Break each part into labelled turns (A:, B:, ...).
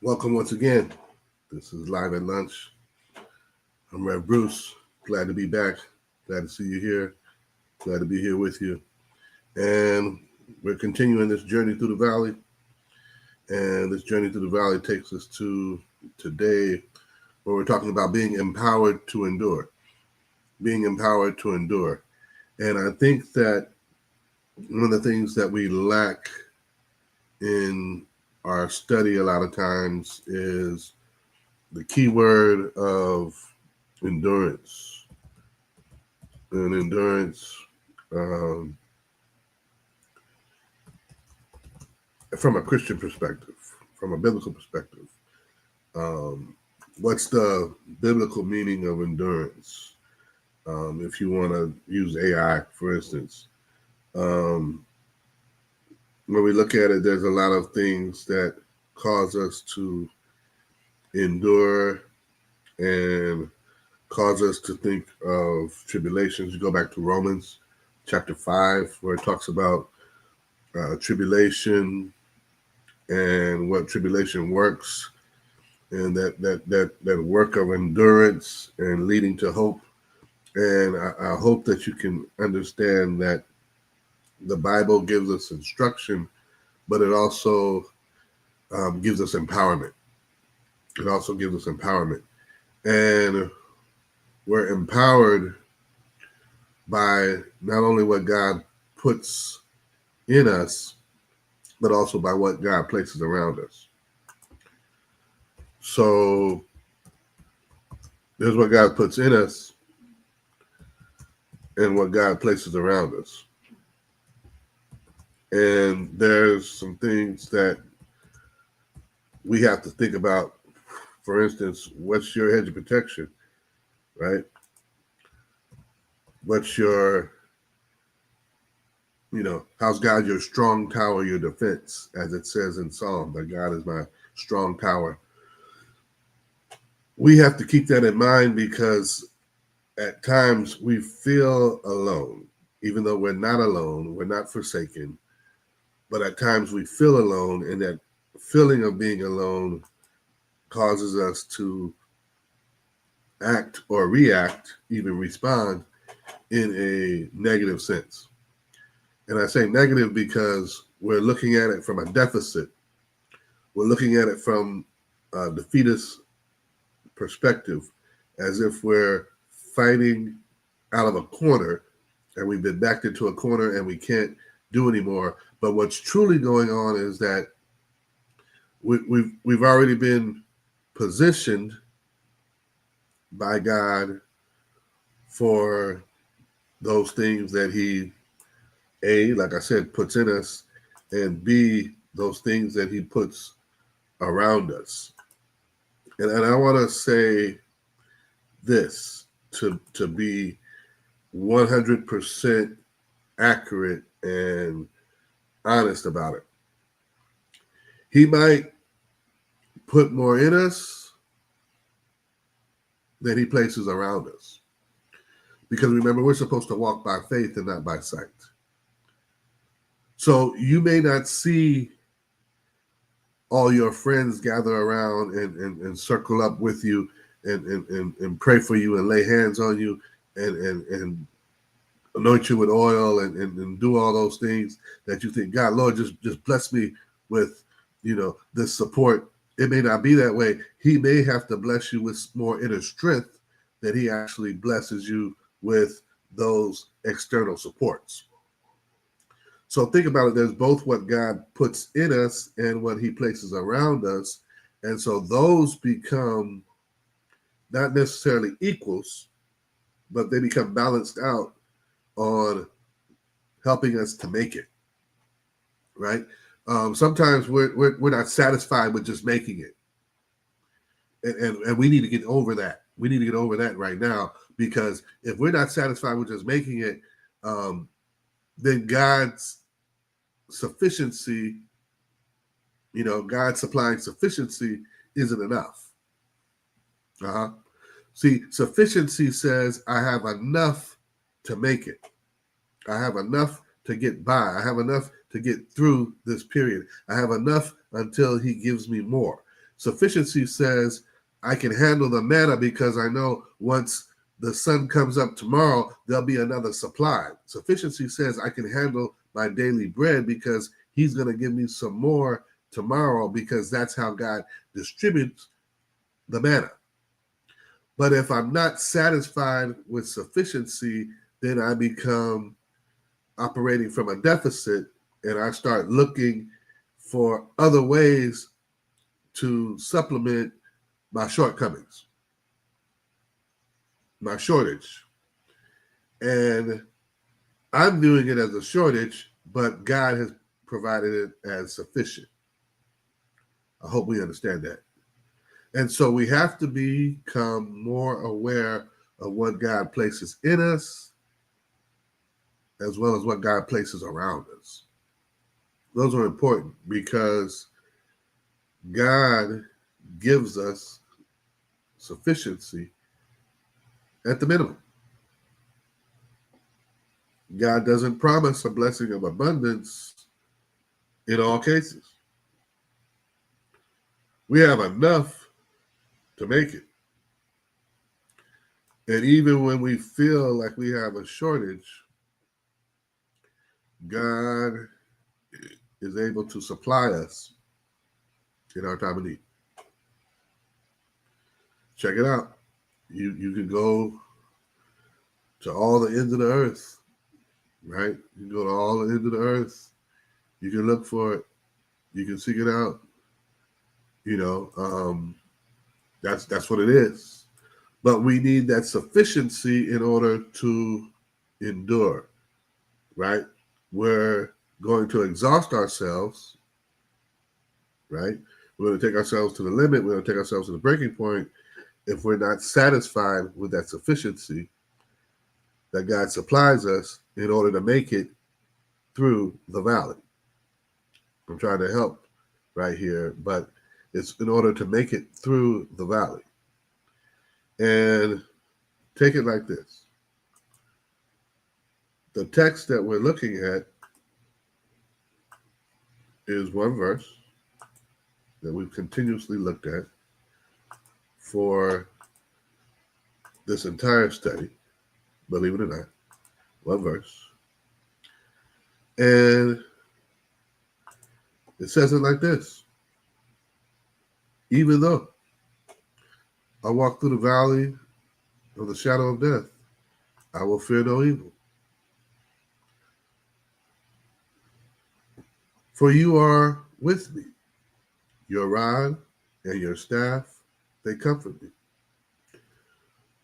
A: Welcome once again. This is Live at Lunch. I'm Rev Bruce. Glad to be back. Glad to see you here. Glad to be here with you. And we're continuing this journey through the valley. And this journey through the valley takes us to today, where we're talking about being empowered to endure. Being empowered to endure. And I think that one of the things that we lack in our study a lot of times is the key word of endurance. And endurance um, from a Christian perspective, from a biblical perspective. Um, what's the biblical meaning of endurance? If you want to use AI, for instance, um, when we look at it, there's a lot of things that cause us to endure and cause us to think of tribulations. You go back to Romans chapter 5, where it talks about tribulation and what tribulation works, and that work of endurance and leading to hope. And I hope that you can understand that the Bible gives us instruction, but it also gives us empowerment. It also gives us empowerment. And we're empowered by not only what God puts in us, but also by what God places around us. So there's what God puts in us and what God places around us. And there's some things that we have to think about. For instance, what's your hedge of protection, right? What's your, how's God your strong tower, your defense, as it says in Psalm, that God is my strong tower. We have to keep that in mind because at times we feel alone, even though we're not alone, we're not forsaken, but at times we feel alone, and that feeling of being alone causes us to act or react, even respond in a negative sense. And I say negative because we're looking at it from a deficit. We're looking at it from a defeatist perspective, as if we're fighting out of a corner and we've been backed into a corner and we can't do anymore. But what's truly going on is that we've already been positioned by God for those things that He, A, like I said, puts in us, and B, those things that He puts around us. And I want to say this to be 100% accurate and honest about it. He might put more in us than He places around us. Because remember, we're supposed to walk by faith and not by sight. So you may not see all your friends gather around and circle up with you and pray for you and lay hands on you and anoint you with oil and do all those things that you think, God, Lord, just bless me with, this support. It may not be that way. He may have to bless you with more inner strength that He actually blesses you with those external supports. So think about it. There's both what God puts in us and what He places around us. And so those become not necessarily equals, but they become balanced out on helping us to make it, right? Sometimes we're not satisfied with just making it. And we need to get over that. We need to get over that right now, because if we're not satisfied with just making it, then God's sufficiency, God supplying sufficiency isn't enough. See, sufficiency says I have enough to make it. I have enough to get by. I have enough to get through this period. I have enough until He gives me more. Sufficiency says, I can handle the manna because I know once the sun comes up tomorrow, there'll be another supply. Sufficiency says, I can handle my daily bread because he's going to give me some more tomorrow, because that's how God distributes the manna. But if I'm not satisfied with sufficiency, then I become operating from a deficit, and I start looking for other ways to supplement my shortcomings, my shortage. And I'm viewing it as a shortage, but God has provided it as sufficient. I hope we understand that. And so we have to become more aware of what God places in us, as well as what God places around us. Those are important because God gives us sufficiency at the minimum. God doesn't promise a blessing of abundance in all cases. We have enough to make it. And even when we feel like we have a shortage, God is able to supply us in our time of need. Check it out. You can go to all the ends of the earth, right? You can go to all the ends of the earth. You can look for it. You can seek it out. That's what it is. But we need that sufficiency in order to endure, right? We're going to exhaust ourselves, right? We're going to take ourselves to the limit. We're going to take ourselves to the breaking point if we're not satisfied with that sufficiency that God supplies us in order to make it through the valley. I'm trying to help right here, but it's in order to make it through the valley. And take it like this. The text that we're looking at is one verse that we've continuously looked at for this entire study, believe it or not, one verse. And it says it like this. Even though I walk through the valley of the shadow of death, I will fear no evil. For you are with me. Your rod and your staff, they comfort me.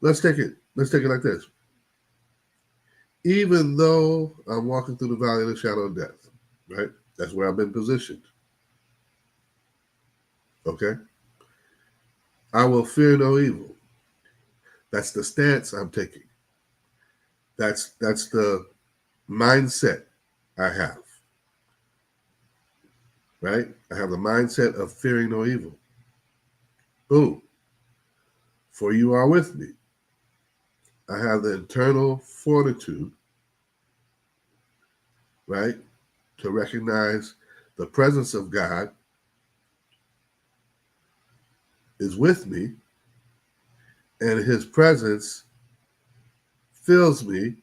A: Let's take it like this. Even though I'm walking through the valley of the shadow of death, right? That's where I've been positioned. Okay? I will fear no evil. That's the stance I'm taking. That's the mindset I have. Right? I have the mindset of fearing no evil. Boom. For you are with me. I have the internal fortitude, right, to recognize the presence of God is with me, and his presence fills me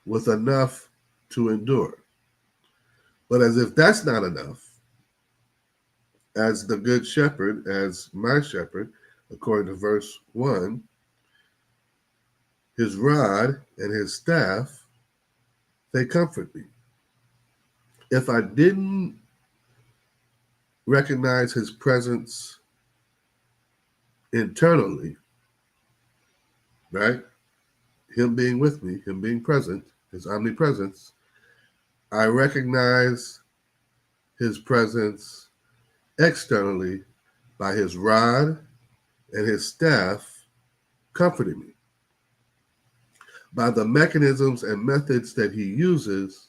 A: with enough to endure. But as if that's not enough, as the good shepherd, as my shepherd, according to verse 1, his rod and his staff, they comfort me. If I didn't recognize his presence internally, right? Him being with me, him being present, his omnipresence, I recognize his presence externally by his rod and his staff comforting me, by the mechanisms and methods that he uses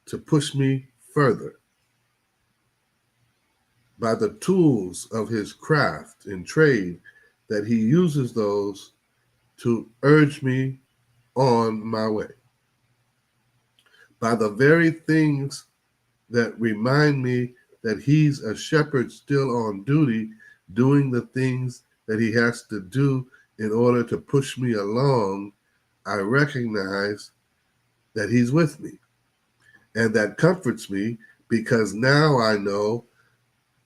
A: to push me further, by the tools of his craft and trade that he uses those to urge me on my way, by the very things that remind me that he's a shepherd still on duty, doing the things that he has to do in order to push me along, I recognize that he's with me. And that comforts me because now I know,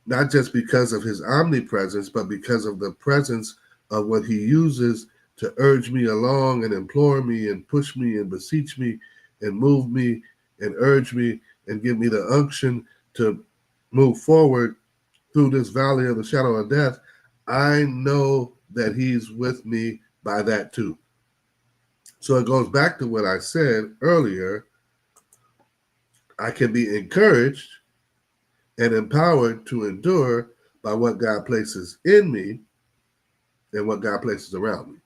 A: not just because of his omnipresence, but because of the presence of what he uses to urge me along and implore me and push me and beseech me and move me and urge me and give me the unction to move forward through this valley of the shadow of death. I know that he's with me by that too. So it goes back to what I said earlier. I can be encouraged and empowered to endure by what God places in me and what God places around me.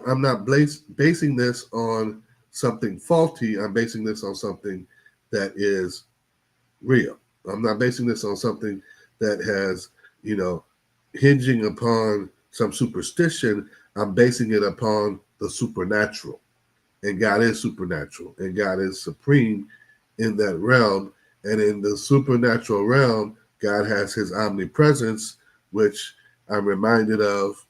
A: I'm not basing this on something faulty. I'm basing this on something that is real. I'm not basing this on something that has, hinging upon some superstition. I'm basing it upon the supernatural. And God is supernatural. And God is supreme in that realm. And in the supernatural realm, God has his omnipresence, which I'm reminded of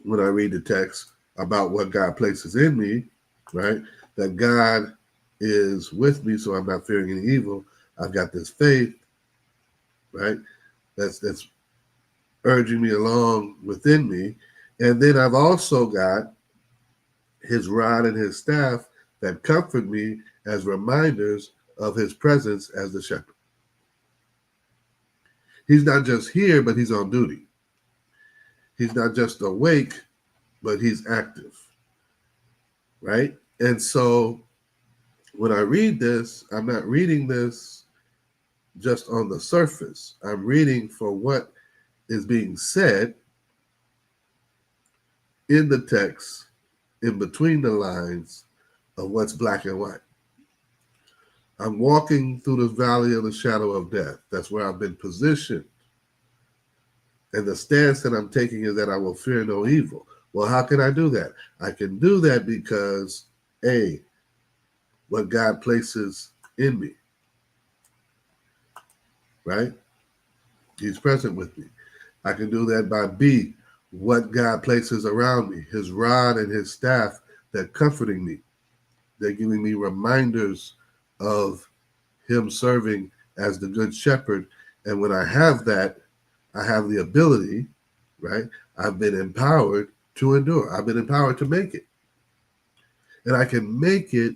A: when I read the text about what God places in me, right? That God is with me, so I'm not fearing any evil. I've got this faith, right? That's urging me along within me. And then I've also got his rod and his staff that comfort me as reminders of his presence as the shepherd. He's not just here, but he's on duty. He's not just awake, but he's active, right? And so when I read this, I'm not reading this just on the surface. I'm reading for what is being said in the text, in between the lines of what's black and white. I'm walking through the valley of the shadow of death. That's where I've been positioned. And the stance that I'm taking is that I will fear no evil. Well, how can I do that? I can do that because, A, what God places in me, right? He's present with me. I can do that by B, what God places around me, his rod and his staff that comforting me. They're giving me reminders of him serving as the good shepherd. And when I have that, I have the ability, right? I've been empowered to endure. I've been empowered to make it. And I can make it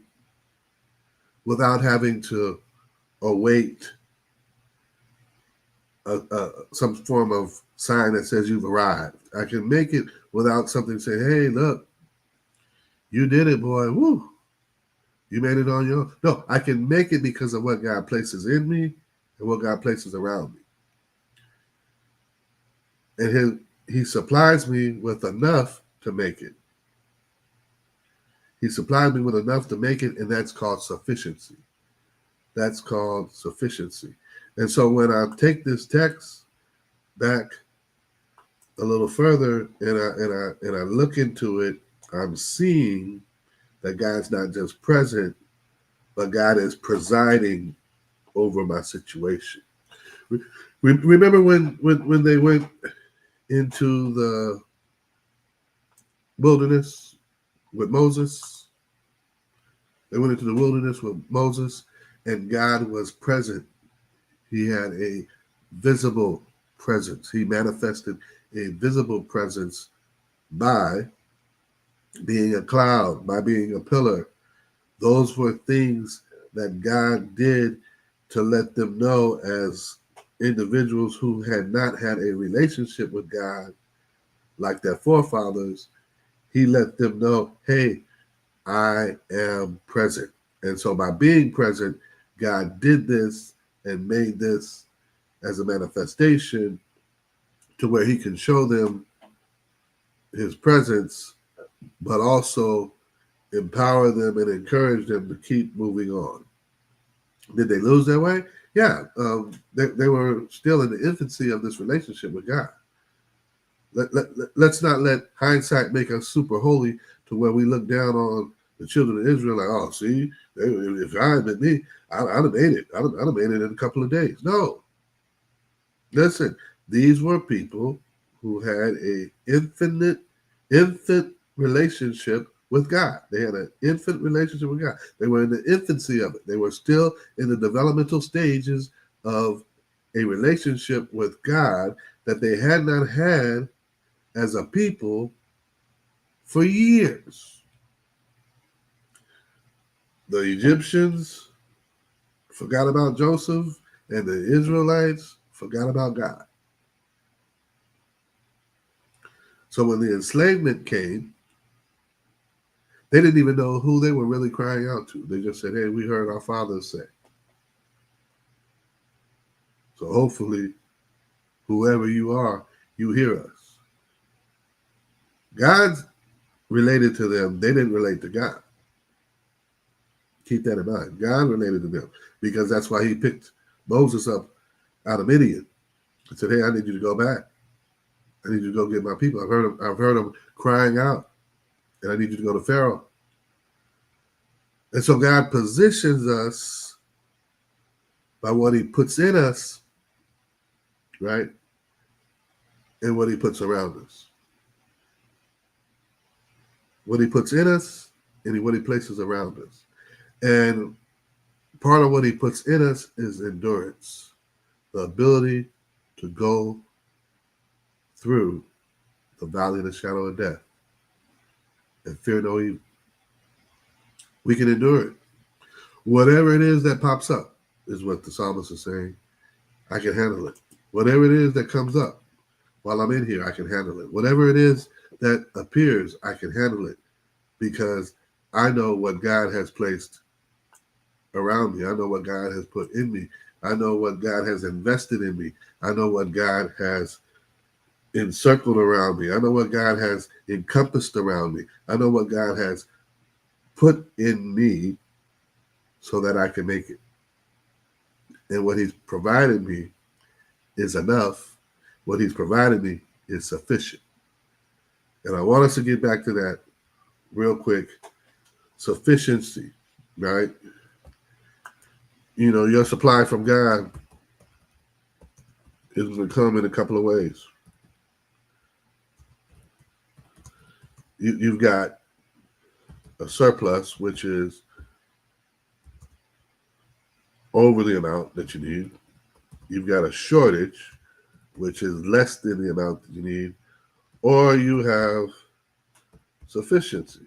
A: without having to await some form of sign that says you've arrived. I can make it without something saying, hey, look, you did it, boy. Woo. You made it on your own. No, I can make it because of what God places in me and what God places around me. And he supplies me with enough to make it. He supplies me with enough to make it, and that's called sufficiency. That's called sufficiency. And so when I take this text back a little further and I look into it, I'm seeing that God's not just present, but God is presiding over my situation. Remember when they went into the wilderness with Moses? They went into the wilderness with Moses, and God was present. He had a visible presence. He manifested a visible presence by being a cloud, by being a pillar. Those were things that God did to let them know, as individuals who had not had a relationship with God like their forefathers. He let them know, hey, I am present. And so by being present, God did this and made this as a manifestation to where he can show them his presence, but also empower them and encourage them to keep moving on. Did they lose their way? Yeah. They were still in the infancy of this relationship with God. Let's not let hindsight make us super holy to where we look down on The children of Israel like, oh, see, if I had been me, I'd have made it. I'd have made it in a couple of days. No. Listen, these were people who had a infant relationship with God. They had an infant relationship with God. They were in the infancy of it. They were still in the developmental stages of a relationship with God that they had not had as a people for years. The Egyptians forgot about Joseph, and the Israelites forgot about God. So when the enslavement came, they didn't even know who they were really crying out to. They just said, hey, we heard our fathers say. So hopefully, whoever you are, you hear us. God's related to them. They didn't relate to God. Keep that in mind. God related to them because that's why he picked Moses up out of Midian and said, hey, I need you to go back. I need you to go get my people. I've heard them crying out, and I need you to go to Pharaoh. And so God positions us by what he puts in us, right? And what he puts around us. What he puts in us and what he places around us. And part of what he puts in us is endurance, the ability to go through the valley of the shadow of death and fear no evil. We can endure it. Whatever it is that pops up is what the psalmist is saying. I can handle it. Whatever it is that comes up while I'm in here, I can handle it. Whatever it is that appears, I can handle it because I know what God has placed around me. I know what God has put in me. I know what God has invested in me. I know what God has encircled around me. I know what God has encompassed around me. I know what God has put in me so that I can make it. And what he's provided me is enough. What he's provided me is sufficient. And I want us to get back to that real quick. Sufficiency, right? You know, your supply from God is going to come in a couple of ways. You've got a surplus, which is over the amount that you need. You've got a shortage, which is less than the amount that you need. Or you have sufficiency,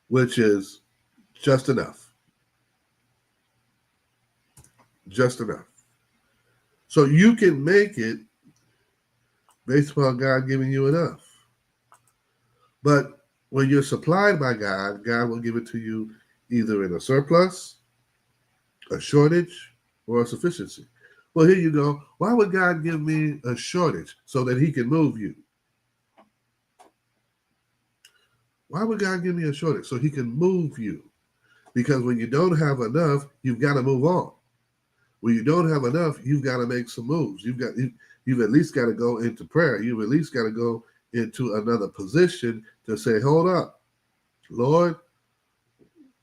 A: which is just enough. Just enough. So you can make it based upon God giving you enough. But when you're supplied by God, God will give it to you either in a surplus, a shortage, or a sufficiency. Well, here you go. Why would God give me a shortage so that he can move you? Why would God give me a shortage so he can move you? Because when you don't have enough, you've got to move on. When you don't have enough, you've got to make some moves. You've at least got to go into prayer. You've at least got to go into another position to say, hold up, Lord,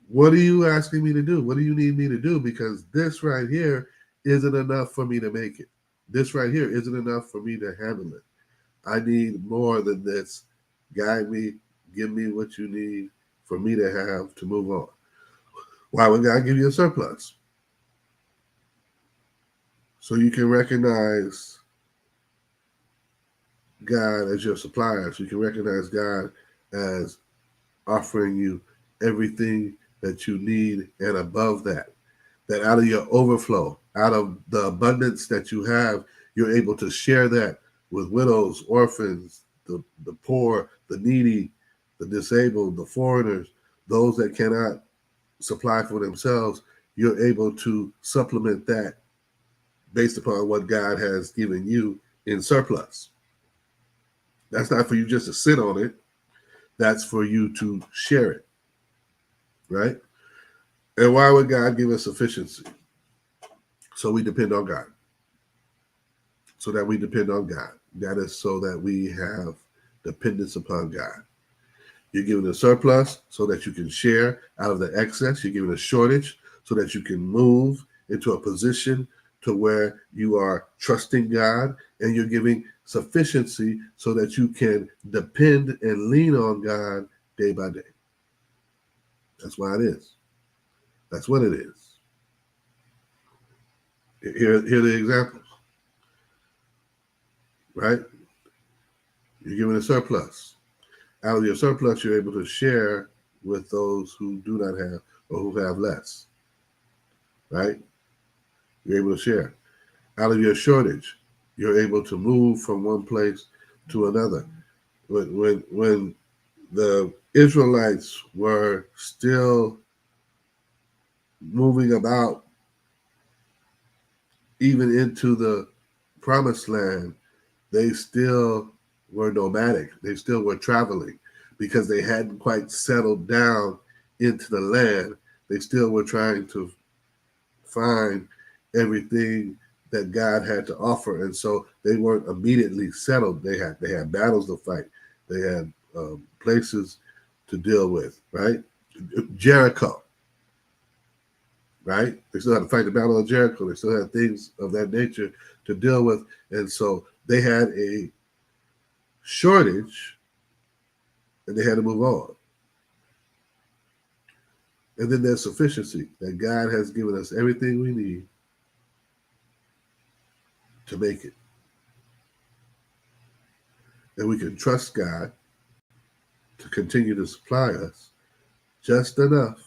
A: what are you asking me to do? What do you need me to do? Because this right here isn't enough for me to make it. This right here isn't enough for me to handle it. I need more than this. Guide me, give me what you need for me to have to move on. Why would God give you a surplus? So you can recognize God as your supplier. So you can recognize God as offering you everything that you need and above that. That out of your overflow, out of the abundance that you have, you're able to share that with widows, orphans, the poor, the needy, the disabled, the foreigners, those that cannot supply for themselves. You're able to supplement that based upon what God has given you in surplus. That's not for you just to sit on it. That's for you to share it, right? And why would God give us sufficiency? So we depend on God. So that we depend on God. That is so that we have dependence upon God. You're giving a surplus so that you can share out of the excess. You're giving a shortage so that you can move into a position to where you are trusting God, and you're giving sufficiency so that you can depend and lean on God day by day. That's why it is. That's what it is. Here are the examples, right? You're giving a surplus. Out of your surplus, you're able to share with those who do not have or who have less, right? You're able to share. Out of your shortage, you're able to move from one place to another. When the Israelites were still moving about, even into the promised land, they still were nomadic. They still were traveling because they hadn't quite settled down into the land. They still were trying to find everything that God had to offer, and so they weren't immediately settled. They had battles to fight. They had places to deal with. Right, Jericho. Right, they still had to fight the battle of Jericho. They still had things of that nature to deal with, and so they had a shortage, and they had to move on. And then there's sufficiency, that God has given us everything we need to make it. And we can trust God to continue to supply us just enough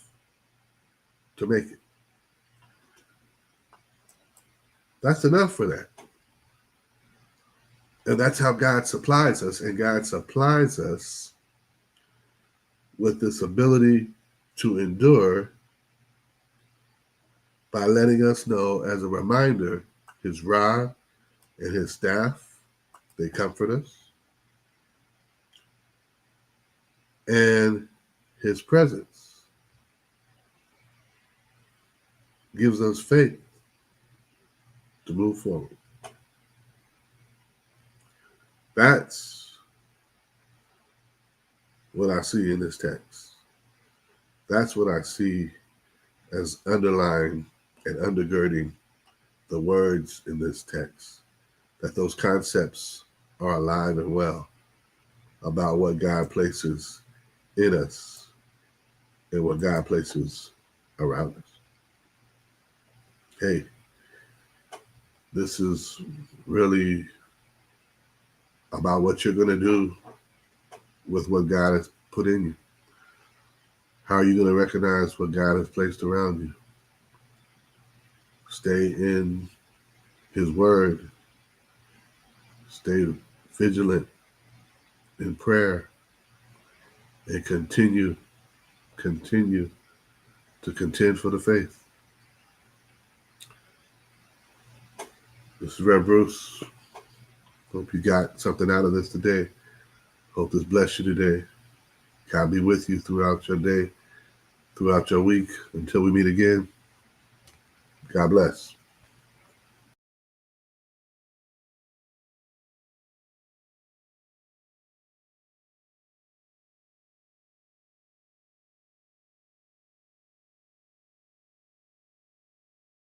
A: to make it. That's enough for that. And that's how God supplies us. And God supplies us with this ability to endure by letting us know, as a reminder, his rod and his staff, they comfort us. And his presence gives us faith to move forward. That's what I see in this text. That's what I see as underlying and undergirding the words in this text, that those concepts are alive and well about what God places in us and what God places around us. Hey, this is really about what you're going to do with what God has put in you. How are you going to recognize what God has placed around you? Stay in his word. Stay vigilant in prayer, and continue to contend for the faith. This is Rev Bruce. Hope you got something out of this today. Hope this blessed you today. God be with you throughout your day, throughout your week. Until we meet again, God bless.